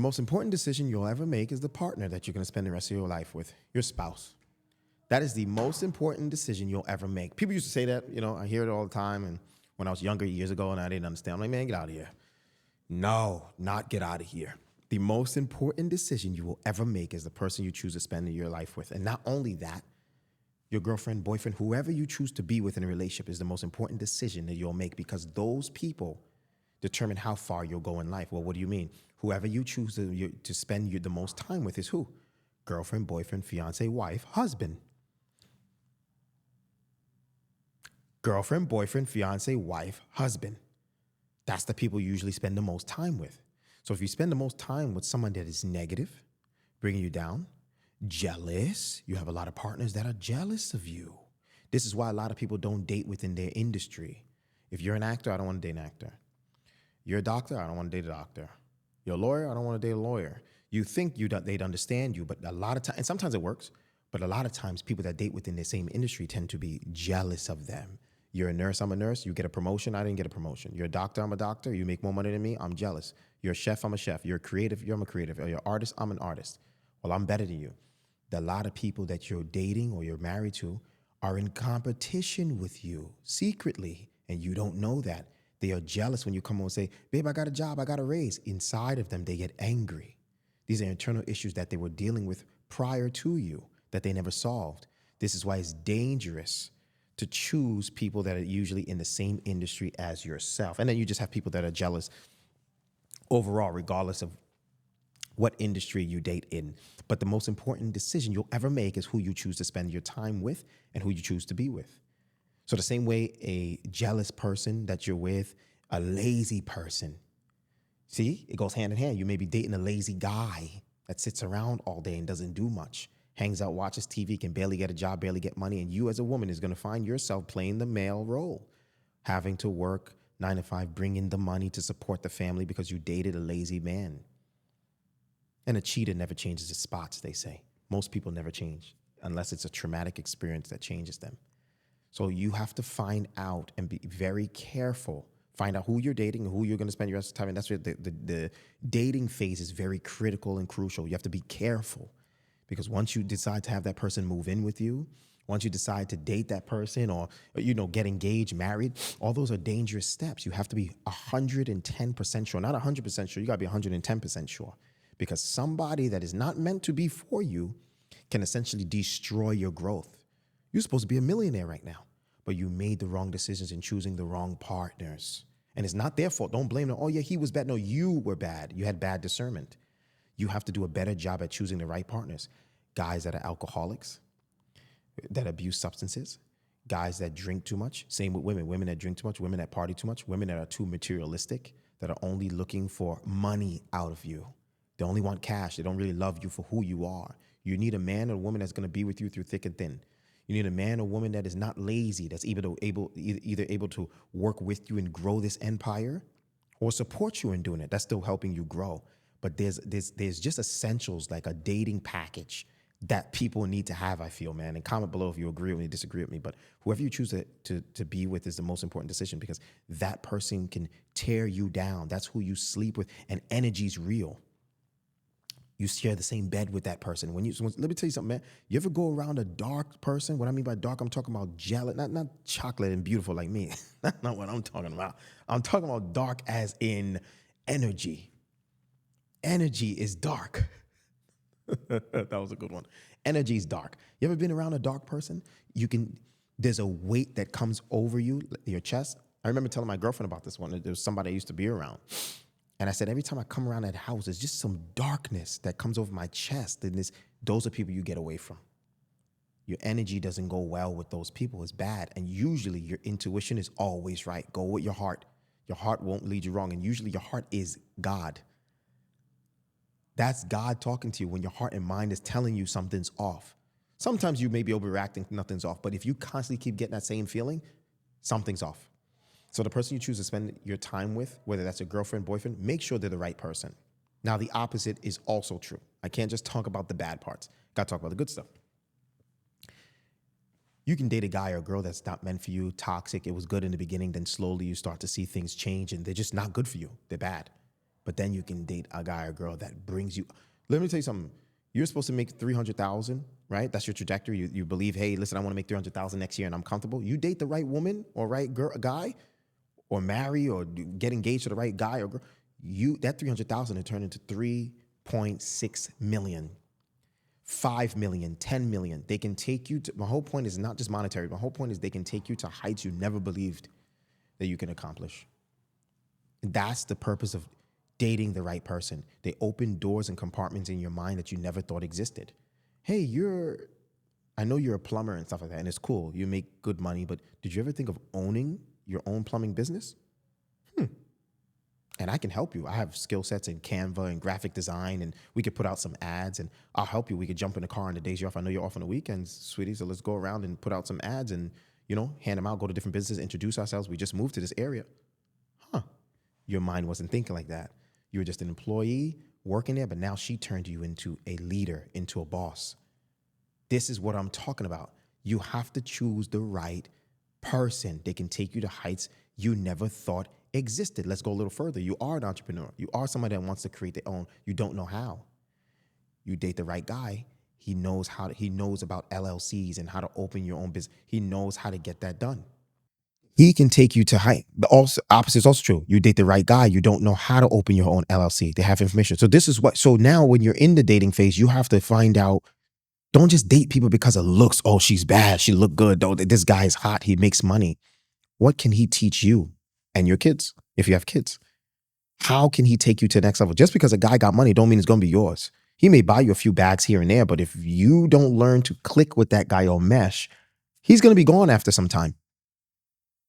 The most important decision you'll ever make is the partner that you're going to spend the rest of your life with, your spouse. That is the most important decision you'll ever make. People used to say that, I hear it all the time. And when I was younger years ago and I didn't understand, I'm like, man, get out of here. No, not get out of here. The most important decision you will ever make is the person you choose to spend your life with. And not only that, your girlfriend, boyfriend, whoever you choose to be with in a relationship is the most important decision that you'll make, because those people determine how far you'll go in life. Well, what do you mean? Whoever you choose to spend the most time with is who? Girlfriend, boyfriend, fiance, wife, husband. Girlfriend, boyfriend, fiance, wife, husband. That's the people you usually spend the most time with. So if you spend the most time with someone that is negative, bringing you down, jealous, you have a lot of partners that are jealous of you. This is why a lot of people don't date within their industry. If you're an actor, I don't want to date an actor. You're a doctor, I don't want to date a doctor. You're a lawyer, I don't want to date a lawyer. You think they'd understand you, but a lot of times, and sometimes it works, but a lot of times people that date within the same industry tend to be jealous of them. You're a nurse, I'm a nurse, you get a promotion, I didn't get a promotion. You're a doctor, I'm a doctor, you make more money than me, I'm jealous. You're a chef, I'm a chef. You're a creative, I'm a creative. You're an artist, I'm an artist. Well, I'm better than you. A lot of people that you're dating or you're married to are in competition with you secretly, and you don't know that. They are jealous when you come home and say, babe, I got a job, I got a raise. Inside of them, they get angry. These are internal issues that they were dealing with prior to you that they never solved. This is why it's dangerous to choose people that are usually in the same industry as yourself. And then you just have people that are jealous overall, regardless of what industry you date in. But the most important decision you'll ever make is who you choose to spend your time with and who you choose to be with. So the same way a jealous person that you're with, a lazy person, see, it goes hand in hand. You may be dating a lazy guy that sits around all day and doesn't do much, hangs out, watches TV, can barely get a job, barely get money. And you as a woman is going to find yourself playing the male role, having to work 9 to 5, bring in the money to support the family because you dated a lazy man. And a cheater never changes his spots, they say. Most people never change unless it's a traumatic experience that changes them. So you have to find out and be very careful. Find out who you're dating and who you're going to spend your rest of the time. And that's where the dating phase is very critical and crucial. You have to be careful, because once you decide to have that person move in with you, once you decide to date that person or get engaged, married, all those are dangerous steps. You have to be 110% sure, not 100% sure. You got to be 110% sure, because somebody that is not meant to be for you can essentially destroy your growth. You're supposed to be a millionaire right now, but you made the wrong decisions in choosing the wrong partners. And it's not their fault. Don't blame them. Oh, yeah, he was bad. No, you were bad. You had bad discernment. You have to do a better job at choosing the right partners. Guys that are alcoholics, that abuse substances, guys that drink too much. Same with women. Women that drink too much, women that party too much, women that are too materialistic, that are only looking for money out of you. They only want cash. They don't really love you for who you are. You need a man or a woman that's going to be with you through thick and thin. You need a man or woman that is not lazy, that's either able to work with you and grow this empire or support you in doing it. That's still helping you grow. But there's just essentials like a dating package that people need to have, I feel, man. And comment below if you agree with me, disagree with me. But whoever you choose to be with is the most important decision, because that person can tear you down. That's who you sleep with, and energy's real. You share the same bed with that person. Let me tell you something, man. You ever go around a dark person? What I mean by dark, I'm talking about jealous, not chocolate and beautiful like me. That's not what I'm talking about. I'm talking about dark as in energy. Energy is dark. That was a good one. Energy is dark. You ever been around a dark person? There's a weight that comes over you, your chest. I remember telling my girlfriend about this one. There was somebody I used to be around. And I said, every time I come around that house, there's just some darkness that comes over my chest. And those are people you get away from. Your energy doesn't go well with those people. It's bad. And usually your intuition is always right. Go with your heart. Your heart won't lead you wrong. And usually your heart is God. That's God talking to you when your heart and mind is telling you something's off. Sometimes you may be overreacting, nothing's off. But if you constantly keep getting that same feeling, something's off. So the person you choose to spend your time with, whether that's a girlfriend, boyfriend, make sure they're the right person. Now, the opposite is also true. I can't just talk about the bad parts. Got to talk about the good stuff. You can date a guy or a girl that's not meant for you, toxic. It was good in the beginning, then slowly you start to see things change and they're just not good for you. They're bad. But then you can date a guy or girl that brings you. Let me tell you something. You're supposed to make 300,000, right? That's your trajectory. You believe, hey, listen, I want to make 300,000 next year, and I'm comfortable. You date the right woman or right girl, guy, or marry or get engaged to the right guy or girl. That 300,000 will turn into 3.6 million. 5 million, 10 million. They can take you to, my whole point is not just monetary. My whole point is they can take you to heights you never believed that you can accomplish. That's the purpose of dating the right person. They open doors and compartments in your mind that you never thought existed. Hey, I know you're a plumber and stuff like that, and it's cool. You make good money, but did you ever think of owning your own plumbing business? And I can help you. I have skill sets in Canva and graphic design, and we could put out some ads, and I'll help you. We could jump in the car on the days you're off. I know you're off on the weekends, sweetie, so let's go around and put out some ads and, hand them out, go to different businesses, introduce ourselves. We just moved to this area. Your mind wasn't thinking like that. You were just an employee working there, but now she turned you into a leader, into a boss. This is what I'm talking about. You have to choose the right person. They can take you to heights you never thought existed. Let's go a little further. You are an entrepreneur. You are somebody that wants to create their own. You don't know how. You date the right guy. He knows about LLCs and how to open your own business. He knows how to get that done. He can take you to height. The opposite is also true. You date the right guy. You don't know how to open your own LLC. They have information. So now when you're in the dating phase, you have to find out. Don't just date people because of looks. Oh, she's bad. She look good. Oh, this guy is hot. He makes money. What can he teach you and your kids, if you have kids? How can he take you to the next level? Just because a guy got money don't mean it's going to be yours. He may buy you a few bags here and there, but if you don't learn to click with that guy or mesh, he's going to be gone after some time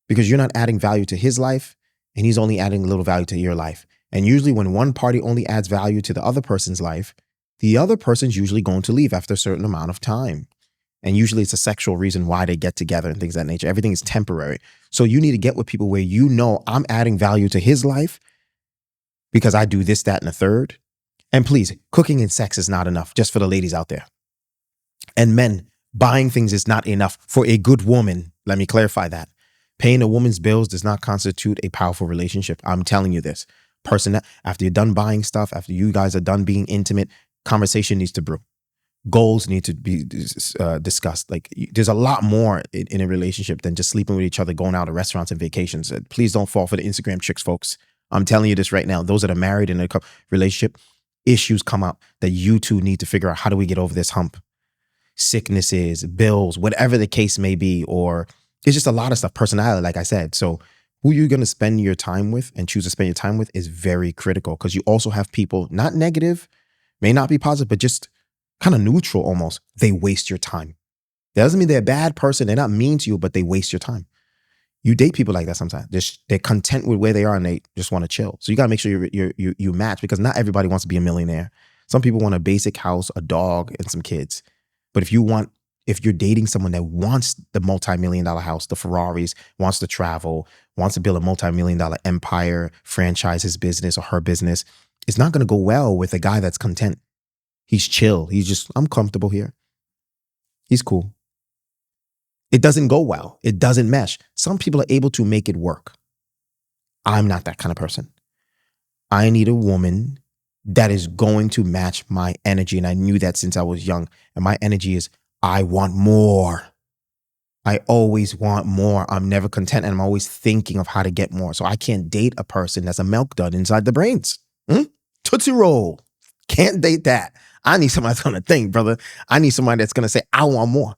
because you're not adding value to his life and he's only adding a little value to your life. And usually when one party only adds value to the other person's life, the other person's usually going to leave after a certain amount of time. And usually it's a sexual reason why they get together and things of that nature. Everything is temporary. So you need to get with people where I'm adding value to his life because I do this, that, and the third. And please, cooking and sex is not enough, just for the ladies out there. And men, buying things is not enough for a good woman. Let me clarify that. Paying a woman's bills does not constitute a powerful relationship. I'm telling you this. After you're done buying stuff, after you guys are done being intimate, conversation needs to brew. Goals need to be discussed. Like there's a lot more in a relationship than just sleeping with each other, going out to restaurants and vacations. Please don't fall for the Instagram tricks, folks. I'm telling you this right now. Those that are married in a relationship, issues come up that you two need to figure out. How do we get over this hump? Sicknesses, bills, whatever the case may be, or it's just a lot of stuff. Personality, like I said. So who you're going to spend your time with and choose to spend your time with is very critical because you also have people, not negative, may not be positive, but just kind of neutral almost. They waste your time. That doesn't mean they're a bad person. They're not mean to you, but they waste your time. You date people like that sometimes. They're content with where they are and they just want to chill. So you got to make sure you match because not everybody wants to be a millionaire. Some people want a basic house, a dog, and some kids. But if you're dating someone that wants the multi-million-dollar house, the Ferraris, wants to travel, wants to build a multi-million-dollar empire, franchise his business or her business, it's not going to go well with a guy that's content. He's chill. I'm comfortable here. He's cool. It doesn't go well. It doesn't mesh. Some people are able to make it work. I'm not that kind of person. I need a woman that is going to match my energy. And I knew that since I was young. And my energy is, I want more. I always want more. I'm never content. And I'm always thinking of how to get more. So I can't date a person that's a milk dud inside the brains. Tootsie Roll. Can't date that. I need somebody that's going to think, brother. I need somebody that's going to say, I want more.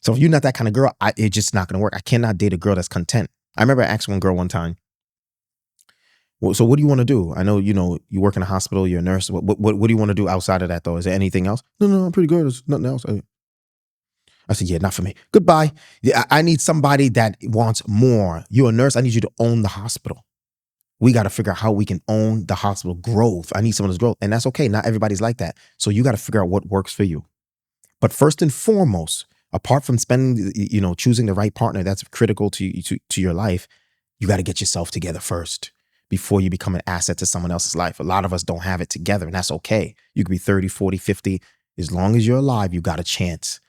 So if you're not that kind of girl, it's just not going to work. I cannot date a girl that's content. I remember I asked one girl one time, well, so what do you want to do? I know, you work in a hospital, you're a nurse. What do you want to do outside of that though? Is there anything else? No, I'm pretty good. There's nothing else. I said, yeah, not for me. Goodbye. Yeah, I need somebody that wants more. You're a nurse. I need you to own the hospital. We got to figure out how we can own the hospital growth. I need someone that's growth. And that's okay. Not everybody's like that. So you got to figure out what works for you. But first and foremost, apart from choosing the right partner that's critical to your life, you got to get yourself together first before you become an asset to someone else's life. A lot of us don't have it together, and that's okay. You could be 30, 40, 50. As long as you're alive, you got a chance.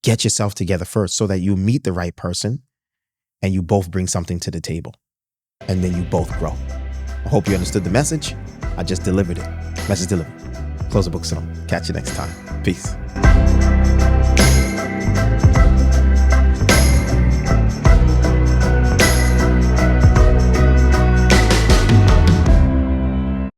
Get yourself together first so that you meet the right person and you both bring something to the table. And then you both grow. I hope you understood the message. I just delivered it. Message delivered. Close the book, son. Catch you next time. Peace.